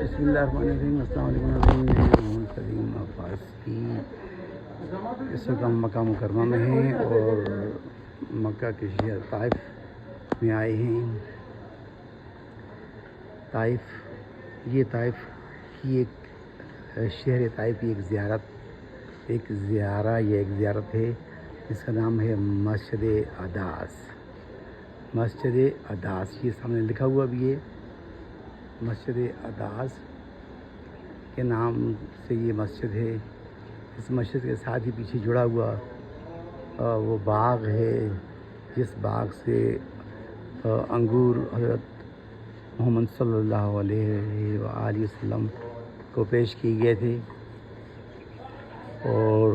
بسم اللہ الرحمن الرحیم، السلام علیکم ناظرین، میں محمد سلیم عباسی۔ اس وقت ہم مکہ مکرمہ میں ہیں اور مکہ کے شہر طائف میں آئے ہیں۔ طائف کی ایک شہر طائف کی ایک زیارت ہے جس کا نام ہے مسجد اداس۔ یہ سامنے لکھا ہوا بھی ہے، مسجد اداس کے نام سے یہ مسجد ہے۔ اس مسجد کے ساتھ ہی پیچھے جڑا ہوا وہ باغ ہے جس باغ سے انگور حضرت محمد صلی اللہ علیہ وآلہ وسلم کو پیش کیے گئے تھے، اور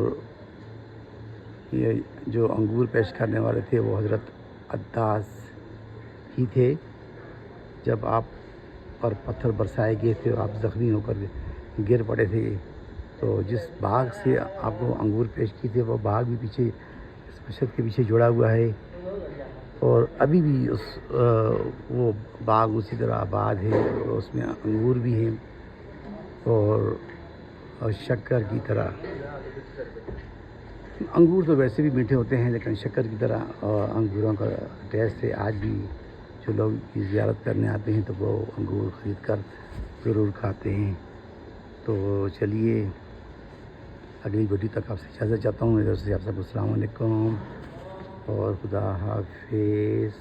یہ جو انگور پیش کرنے والے تھے وہ حضرت عداس ہی تھے۔ جب آپ پر پتھر برسائے گئے تھے اور آپ زخمی ہو کر گر پڑے تھے، تو جس باغ سے آپ کو انگور پیش کیے تھے وہ باغ بھی پیچھے اس مسجد کے پیچھے جڑا ہوا ہے، اور ابھی بھی وہ باغ اسی طرح آباد ہے، اور اس میں انگور بھی ہیں اور شکر کی طرح۔ انگور تو ویسے بھی میٹھے ہوتے ہیں، لیکن شکر کی طرح انگوروں کا ٹیسٹ ہے۔ آج بھی جو لوگ زیارت کرنے آتے ہیں تو وہ انگور خرید کر ضرور کھاتے ہیں۔ تو چلیے اگلی ویڈیو تک آپ سے اجازت چاہتا ہوں۔ ادھر سے آپ سب کو السلام علیکم اور خدا حافظ۔